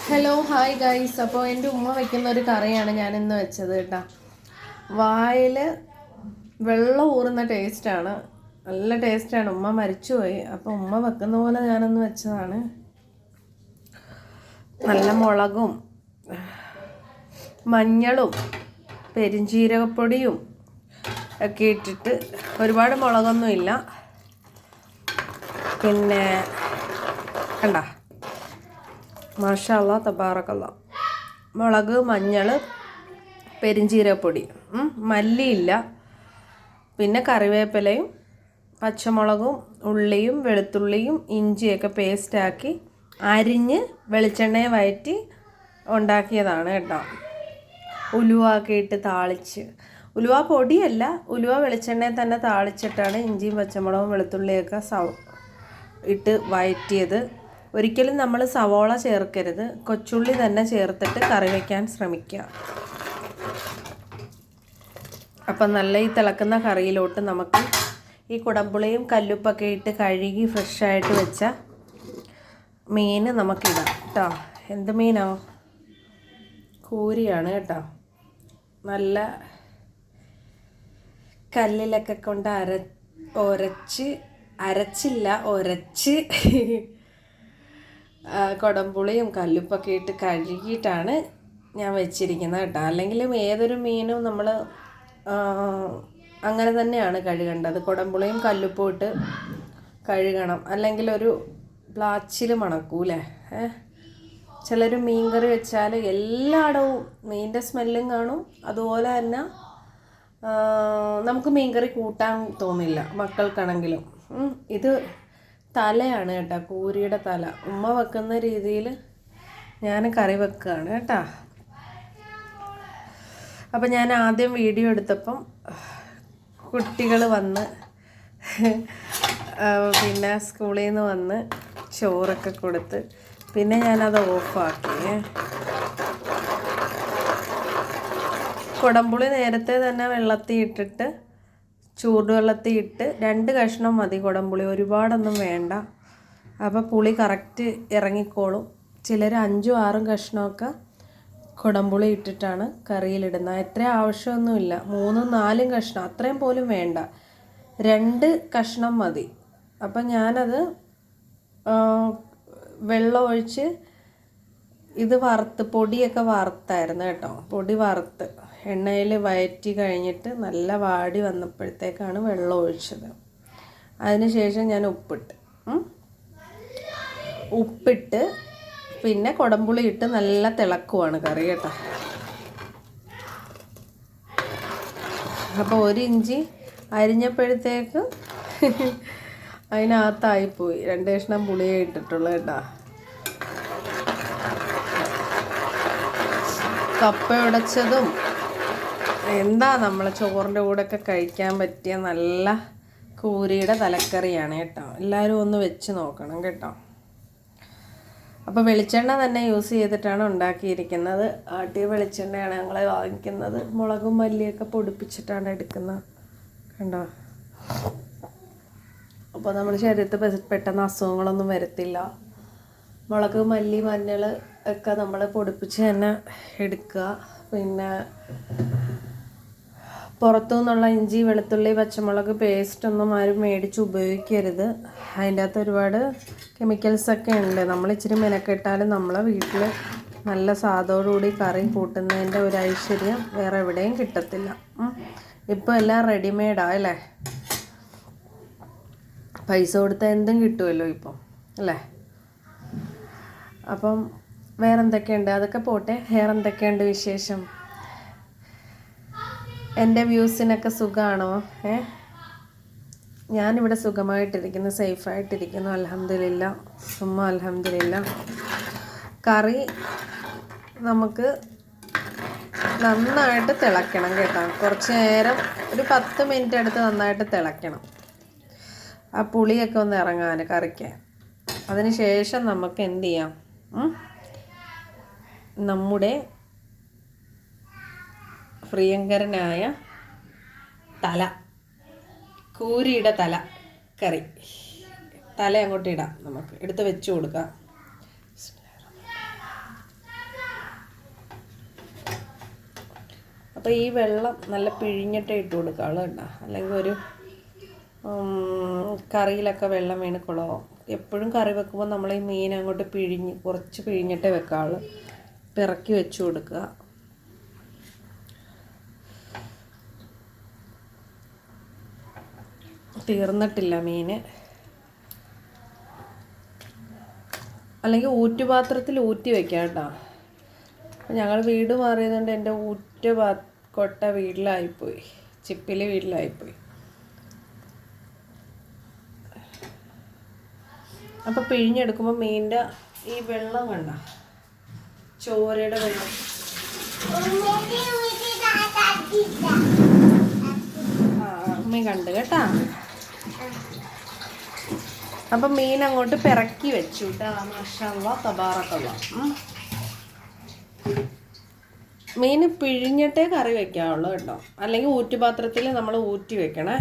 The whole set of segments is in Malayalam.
Hello hi guys. അപ്പോൾ എൻ്റെ ഉമ്മ വയ്ക്കുന്ന ഒരു കറിയാണ് ഞാനിന്ന് വെച്ചത് കേട്ടോ. വായിൽ വെള്ളം ഊറുന്ന ടേസ്റ്റാണ്, നല്ല ടേസ്റ്റാണ്. ഉമ്മ മരിച്ചുപോയി, അപ്പോൾ ഉമ്മ വെക്കുന്ന പോലെ ഞാനൊന്ന് വെച്ചതാണ്. നല്ല മുളകും മഞ്ഞളും പെരിഞ്ചീരകപ്പൊടിയും ഒക്കെ ഇട്ടിട്ട്, ഒരുപാട് മുളകൊന്നുമില്ല. പിന്നെ കണ്ട, മാഷാ അല്ലാ തബാറക്കല്ലാ, മുളക്, മഞ്ഞൾ, പെരിഞ്ചീരകപ്പൊടി, മല്ലിയില്ല, പിന്നെ കറിവേപ്പിലയും പച്ചമുളകും ഉള്ളിയും വെളുത്തുള്ളിയും ഇഞ്ചിയൊക്കെ പേസ്റ്റാക്കി അരിഞ്ഞ് വെളിച്ചെണ്ണയെ വഴറ്റി ഉണ്ടാക്കിയതാണ് കേട്ടോ. ഉലുവ ഒക്കെ ഇട്ട് താളിച്ച്, ഉലുവ പൊടിയല്ല, ഉലുവ വെളിച്ചെണ്ണയെ തന്നെ താളിച്ചിട്ടാണ് ഇഞ്ചിയും പച്ചമുളകും വെളുത്തുള്ളിയൊക്കെ ഇട്ട് വഴറ്റിയത്. ഒരിക്കലും നമ്മൾ സവോള ചേർക്കരുത്, കൊച്ചുള്ളി തന്നെ ചേർത്തിട്ട് കറി വയ്ക്കാൻ ശ്രമിക്കുക. അപ്പം നല്ല ഈ തിളക്കുന്ന കറിയിലോട്ട് നമുക്ക് ഈ കുടംപുളിയും കല്ലുപ്പൊക്കെ ഇട്ട് കഴുകി ഫ്രഷായിട്ട് വെച്ച മീൻ നമുക്കിടാം കേട്ടോ. എന്ത് മീനോ? കൂരിയാണ് കേട്ടോ. നല്ല കല്ലിലൊക്കെ കൊണ്ട് ഒരച്ച് കുടംപുളിയും കല്ലുപ്പൊക്കെ ഇട്ട് കഴുകിയിട്ടാണ് ഞാൻ വെച്ചിരിക്കുന്നത് കേട്ടോ. അല്ലെങ്കിലും ഏതൊരു മീനും നമ്മൾ അങ്ങനെ തന്നെയാണ് കഴുകേണ്ടത്. കുടംപുളിയും കല്ലുപ്പും ഇട്ട് കഴുകണം, അല്ലെങ്കിൽ ഒരു പ്ലാച്ചിൽ മണക്കൂലേ. ചിലർ മീൻ കറി വെച്ചാൽ എല്ലായിടവും മീനിൻ്റെ സ്മെല്ലും കാണും, അതുപോലെ തന്നെ നമുക്ക് മീൻ കറി കൂട്ടാൻ തോന്നില്ല, മക്കൾക്കാണെങ്കിലും. ഇത് തലയാണ് കേട്ടോ, കൂരിയുടെ തല. ഉമ്മ വെക്കുന്ന രീതിയിൽ ഞാൻ കറി വെക്കുകയാണ് കേട്ടോ. അപ്പം ഞാൻ ആദ്യം വീഡിയോ എടുത്തപ്പം കുട്ടികൾ വന്ന് പിന്നെ സ്കൂളിൽ നിന്ന് വന്ന് ചോറൊക്കെ കൊടുത്ത് പിന്നെ ഞാനത് ഓഫാക്കി. കുടംപുളി നേരത്തെ തന്നെ വെള്ളത്തിൽ ഇട്ടിട്ട്, ചൂടുവെള്ളത്തിൽ ഇട്ട് 2 കഷ്ണം മതി കുടംപുളി, ഒരുപാടൊന്നും വേണ്ട. അപ്പോൾ പുളി കറക്റ്റ് ഇറങ്ങിക്കോളും. ചിലർ 5ഉം 6ഉം കഷ്ണമൊക്കെ കുടംപുളി ഇട്ടിട്ടാണ് കറിയിലിടുന്നത്. എത്ര ആവശ്യമൊന്നുമില്ല, 3ഉം 4ഉം കഷ്ണം, അത്രയും പോലും വേണ്ട, 2 കഷ്ണം മതി. അപ്പം ഞാനത് വെള്ളം ഒഴിച്ച് ഇത് പൊടിയൊക്കെ വറുത്തായിരുന്നു കേട്ടോ. പൊടി വറുത്ത് എണ്ണയിൽ വഴറ്റി കഴിഞ്ഞിട്ട് നല്ല വാടി വന്നപ്പോഴത്തേക്കാണ് വെള്ളം ഒഴിച്ചത്. അതിനുശേഷം ഞാൻ ഉപ്പിട്ട് പിന്നെ കുടംപുളി ഇട്ട് നല്ല തിളക്കുവാണ് കറി കേട്ടോ. അപ്പോൾ 1 ഇഞ്ചി അരിഞ്ഞപ്പോഴത്തേക്ക് അതിനകത്തായിപ്പോയി, 2 കഷ്ണം പുളിയേ ഇട്ടിട്ടുള്ളൂ കേട്ടോ. കപ്പ ഉടച്ചതും എന്താ നമ്മളെ ചോറിൻ്റെ കൂടെയൊക്കെ കഴിക്കാൻ പറ്റിയ നല്ല കൂരിയുടെ തലക്കറിയാണ് കേട്ടോ. എല്ലാവരും ഒന്ന് വെച്ച് നോക്കണം കേട്ടോ. അപ്പോൾ വെളിച്ചെണ്ണ തന്നെ യൂസ് ചെയ്തിട്ടാണ് ഉണ്ടാക്കിയിരിക്കുന്നത്. ആട്ടിയ വെളിച്ചെണ്ണയാണ് ഞങ്ങൾ വാങ്ങിക്കുന്നത്. മുളകും മല്ലിയൊക്കെ പൊടിപ്പിച്ചിട്ടാണ് എടുക്കുന്നത് കണ്ടോ. അപ്പോൾ നമ്മുടെ ശരീരത്തിൽ പെട്ടെന്ന് അസുഖങ്ങളൊന്നും വരത്തില്ല. മുളക്, മല്ലി, മഞ്ഞൾ ഒക്കെ നമ്മൾ പൊടിപ്പിച്ച് തന്നെ എടുക്കുക. പിന്നെ പുറത്തു നിന്നുള്ള ഇഞ്ചി, വെളുത്തുള്ളി, പച്ചമുളക് പേസ്റ്റൊന്നും ആരും മേടിച്ച് ഉപയോഗിക്കരുത്. അതിൻ്റെ അകത്ത് ഒരുപാട് കെമിക്കൽസൊക്കെ ഉണ്ട്. നമ്മൾ ഇച്ചിരി മെനക്കെട്ടാലും നമ്മളെ വീട്ടിൽ നല്ല സ്വാദോടുകൂടി കറി കൂട്ടുന്നതിൻ്റെ ഒരു ഐശ്വര്യം വേറെ എവിടെയും കിട്ടത്തില്ല. ഇപ്പോൾ എല്ലാം റെഡിമെയ്ഡാണ് അല്ലേ, പൈസ കൊടുത്താൽ എന്തും കിട്ടുമല്ലോ ഇപ്പം അല്ലേ. അപ്പം വേറെന്തൊക്കെയുണ്ട്, അതൊക്കെ പോട്ടെ. വേറെന്തൊക്കെയുണ്ട് വിശേഷം? എൻ്റെ വ്യൂസിനൊക്കെ സുഖമാണോ? ഞാനിവിടെ സുഖമായിട്ടിരിക്കുന്നു, സേഫായിട്ടിരിക്കുന്നു, അൽഹംദുലില്ലാ, സുമ്മാ അൽഹംദുലില്ലാ. കറി നമുക്ക് നന്നായിട്ട് തിളയ്ക്കണം കേട്ടോ. കുറച്ച് നേരം, ഒരു 10 മിനിറ്റ് എടുത്ത് നന്നായിട്ട് തിളയ്ക്കണം, ആ പുളിയൊക്കെ ഒന്ന് ഇറങ്ങാൻ കറിക്ക്. അതിന് ശേഷം നമുക്ക് എന്ത് ചെയ്യാം, നമ്മുടെ പ്രിയങ്കരനായ കൂരിയുടെ തല കറി, തല അങ്ങോട്ട് ഇടാം, നമുക്ക് എടുത്ത് വെച്ച് കൊടുക്കാം. അപ്പോൾ ഈ വെള്ളം നല്ല പിഴിഞ്ഞിട്ടേ ഇട്ട് കൊടുക്കാവുള്ളൂ കേട്ടോ, അല്ലെങ്കിൽ ഒരു കറിയിലൊക്കെ വെള്ളം വീണ് കുളമാവും. എപ്പോഴും കറി വെക്കുമ്പോൾ നമ്മൾ ഈ മീൻ അങ്ങോട്ട് കുറച്ച് പിഴിഞ്ഞിട്ടേ വെക്കാവുള്ളൂ. ഇറക്കി വെച്ച് കൊടുക്കുക. തീർന്നിട്ടില്ല മീൻ. അല്ലെങ്കിൽ ഊറ്റുപാത്രത്തിൽ ഊറ്റി വെക്കാം കേട്ടോ. ഞങ്ങൾ വീട് മാറിയതുകൊണ്ട് എൻ്റെ കൊട്ട വീട്ടിലായിപ്പോയി, ചിപ്പിലി വീട്ടിലായിപ്പോയി. അപ്പോൾ പിഴിഞ്ഞെടുക്കുമ്പോൾ മീനിൻ്റെ ഈ വെള്ളം കണ്ട, ചോരയുടെ വെള്ളം, അമ്മ കണ്ട് കേട്ടാ. അപ്പം മീൻ അങ്ങോട്ട് പിറക്കി വെച്ചു കേട്ടോ. മാഷാഅല്ലാഹ് തബാറക്കല്ലാഹ്. മീൻ പിഴിഞ്ഞിട്ടേ കറി വെക്കാവുള്ളൂ കേട്ടോ, അല്ലെങ്കിൽ ഊറ്റുപാത്രത്തിൽ നമ്മൾ ഊറ്റി വെക്കണേ.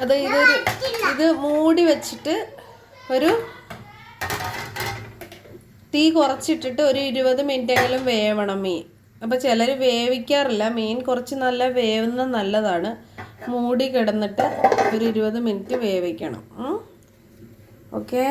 അത് ഇത് മൂടി വെച്ചിട്ട് ഒരു തീ കുറച്ചിട്ടിട്ട് ഒരു 20 മിനിറ്റെങ്കിലും വേവണം മീൻ. അപ്പോൾ ചിലർ വേവിക്കാറില്ല. മീൻ കുറച്ച് നല്ല വേവുന്ന നല്ലതാണ്. മൂടി കിടന്നിട്ട് ഒരു 20 മിനിറ്റ് വേവിക്കണം. ഓക്കെ.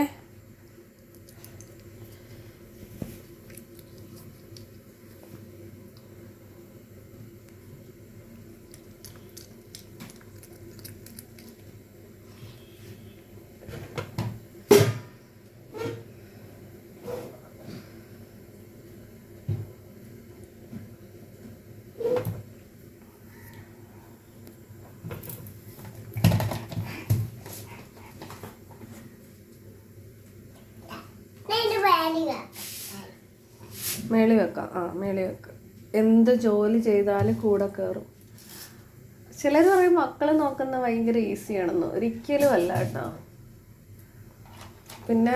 മേളി വെക്കാം. മേളി വെക്കാം. എന്ത് ജോലി ചെയ്താലും കൂടെ കയറും. ചിലർ പറയും മക്കളെ നോക്കുന്ന ഭയങ്കര ഈസിയാണെന്ന്. ഒരിക്കലും അല്ല കേട്ടോ. പിന്നെ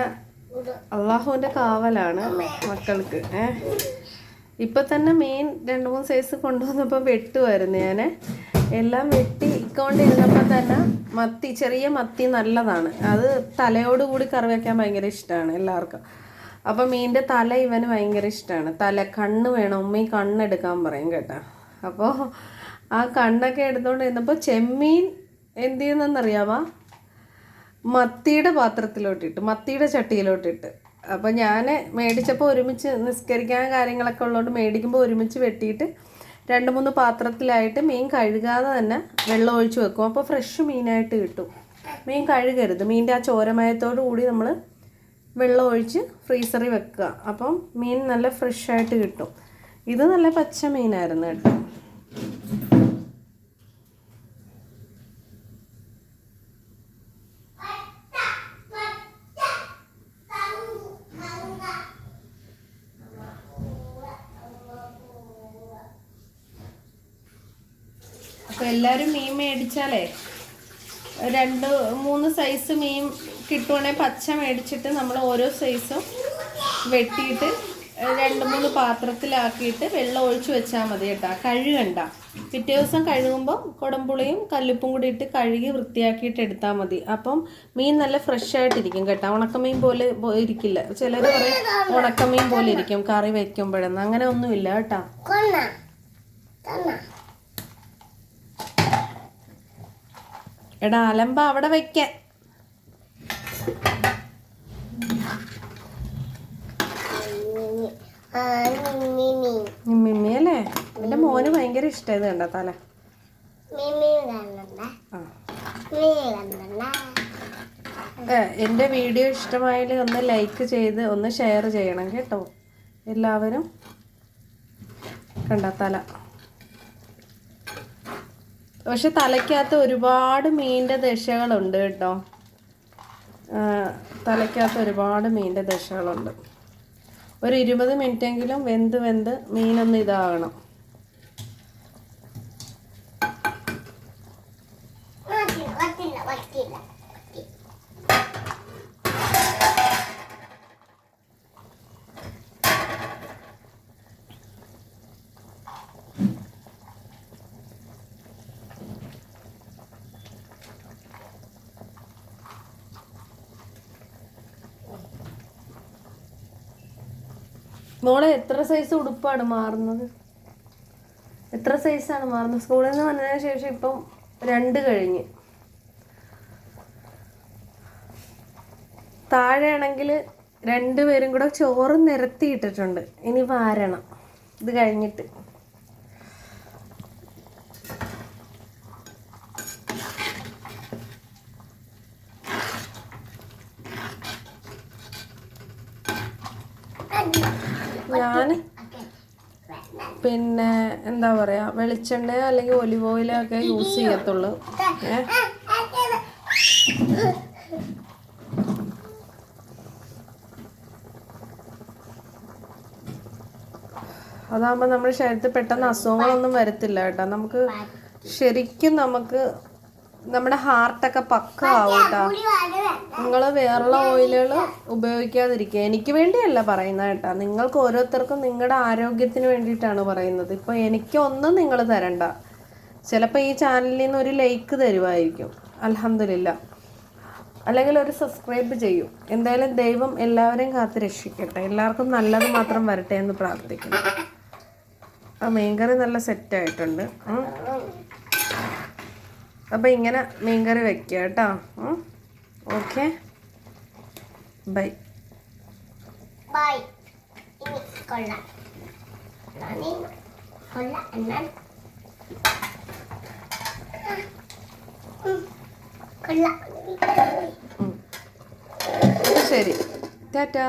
അള്ളാഹുവിൻ്റെ കാവലാണ് മക്കൾക്ക്. ഇപ്പം തന്നെ മീൻ 2-3 സൈസ് കൊണ്ടുവന്നപ്പോൾ വെട്ടുമായിരുന്നു ഞാൻ. എല്ലാം വെട്ടിക്കൊണ്ടിരുന്നപ്പോൾ തന്നെ ചെറിയ മത്തി നല്ലതാണ്. അത് തലയോടുകൂടി കറി വയ്ക്കാൻ ഭയങ്കര ഇഷ്ടമാണ് എല്ലാവർക്കും. അപ്പം മീനിൻ്റെ തല ഇവന് ഭയങ്കര ഇഷ്ടമാണ്. കണ്ണ് വേണം, ഉമ്മ കണ്ണെടുക്കാൻ പറയും കേട്ടോ. അപ്പോൾ ആ കണ്ണൊക്കെ എടുത്തുകൊണ്ട് ഇരുന്നപ്പോൾ ചെമ്മീൻ എന്ത് ചെയ്യുന്നതെന്നറിയാമോ? മത്തിയുടെ പാത്രത്തിലോട്ടിട്ട്, മത്തിയുടെ ചട്ടിയിലോട്ടിട്ട്. അപ്പോൾ ഞാൻ മേടിച്ചപ്പോൾ ഒരുമിച്ച് നിസ്കരിക്കാൻ കാര്യങ്ങളൊക്കെ ഉള്ളതുകൊണ്ട് മേടിക്കുമ്പോൾ ഒരുമിച്ച് വെട്ടിയിട്ട് 2-3 പാത്രത്തിലായിട്ട് മീൻ കഴുകാതെ തന്നെ വെള്ളം ഒഴിച്ച് വെക്കും. അപ്പോൾ ഫ്രഷ് മീനായിട്ട് കിട്ടും. മീൻ കഴുകരുത്. മീനിൻ്റെ ആ ചോരമയത്തോടു കൂടി നമ്മൾ വെള്ളം ഒഴിച്ച് ഫ്രീസറിൽ വെക്കുക. അപ്പം മീൻ നല്ല ഫ്രഷായിട്ട് കിട്ടും. ഇത് നല്ല പച്ച മീനായിരുന്നു കേട്ടോ. അപ്പോൾ എല്ലാവരും മീൻ മേടിച്ചാലേ 2-3 സൈസ് മീൻ കിട്ടുവാണെങ്കിൽ പച്ച മേടിച്ചിട്ട് നമ്മൾ ഓരോ സൈസും വെട്ടിയിട്ട് 2-3 പാത്രത്തിലാക്കിയിട്ട് വെള്ളം ഒഴിച്ച് വെച്ചാൽ മതി കേട്ടോ. കഴുകണ്ട. പിറ്റേ ദിവസം കഴുകുമ്പോൾ കുടംപുളിയും കല്ലുപ്പും കൂടി ഇട്ട് കഴുകി വൃത്തിയാക്കിയിട്ട് എടുത്താൽ മതി. അപ്പം മീൻ നല്ല ഫ്രഷ് ആയിട്ടിരിക്കും കേട്ടോ. ഉണക്കമീൻ പോലെ ഇരിക്കില്ല. ചിലർ പറയും ഉണക്കമീൻ പോലെ ഇരിക്കും കറി വയ്ക്കുമ്പോഴെന്ന്. അങ്ങനെ ഒന്നുമില്ല കേട്ടോ. എടാ അലമ്പ അവിടെ വയ്ക്കാൻ. മിമ്മി അല്ലേ? എൻ്റെ മോന് ഭയങ്കര ഇഷ്ടമായത് കണ്ട തല. എൻ്റെ വീഡിയോ ഇഷ്ടമായാൽ ഒന്ന് ലൈക്ക് ചെയ്ത് ഒന്ന് ഷെയർ ചെയ്യണം കേട്ടോ എല്ലാവരും. കണ്ട തല. പക്ഷെ തലയ്ക്കകത്ത് ഒരുപാട് മീനിൻ്റെ ദശകളുണ്ട് കേട്ടോ. തലയ്ക്കകത്ത് ഒരുപാട് മീനിൻ്റെ ദശകളുണ്ട്. ഒരു 20 മിനിറ്റെങ്കിലും വെന്ത് മീനൊന്ന് ഇതാകണം. മോളെ എത്ര സൈസ് ഉടുപ്പാണ് മാറുന്നത്? എത്ര സൈസാണ് മാറുന്നത്? സ്കൂളിൽ നിന്ന് വന്നതിന് ശേഷം ഇപ്പം 2 കഴിഞ്ഞ്. താഴെയാണെങ്കിൽ 2 പേരും കൂടെ ചോറ് നിരത്തിയിട്ടിട്ടുണ്ട്. ഇനി വാരണം ഇത് കഴിഞ്ഞിട്ട്. ഞാൻ പിന്നെ എന്താ പറയുക, വെളിച്ചെണ്ണയോ അല്ലെങ്കിൽ ഒലിവ് ഓയിലോ ഒക്കെ യൂസ് ചെയ്യത്തുള്ളൂ. അതാകുമ്പോൾ നമ്മുടെ ശരീരത്തിൽ പെട്ടെന്ന് അസുഖങ്ങളൊന്നും വരത്തില്ല കേട്ടോ. നമുക്ക് ശരിക്കും നമ്മുടെ ഹാർട്ടൊക്കെ പക്കമാവും കേട്ടോ. നിങ്ങൾ വേറുള്ള ഓയിലുകൾ ഉപയോഗിക്കാതിരിക്കുക. എനിക്ക് വേണ്ടിയല്ല പറയുന്നത് കേട്ടോ, നിങ്ങൾക്ക് ഓരോരുത്തർക്കും നിങ്ങളുടെ ആരോഗ്യത്തിന് വേണ്ടിയിട്ടാണ് പറയുന്നത്. ഇപ്പോൾ എനിക്കൊന്നും നിങ്ങൾ തരണ്ട. ചിലപ്പോൾ ഈ ചാനലിൽ നിന്ന് ഒരു ലൈക്ക് തരുമായിരിക്കും, അൽഹംദുലില്ലാ, അല്ലെങ്കിൽ ഒരു സബ്സ്ക്രൈബ് ചെയ്യും. എന്തായാലും ദൈവം എല്ലാവരെയും കാത്ത് രക്ഷിക്കട്ടെ. എല്ലാവർക്കും നല്ലത് മാത്രം വരട്ടെ എന്ന് പ്രാർത്ഥിക്കുന്നു. ആ മീൻകറി നല്ല സെറ്റായിട്ടുണ്ട്. അപ്പോൾ ഇങ്ങനെ മീൻകറി വെക്കുക കേട്ടോ. Okay, bye bye. ശരി, ടാറ്റാ.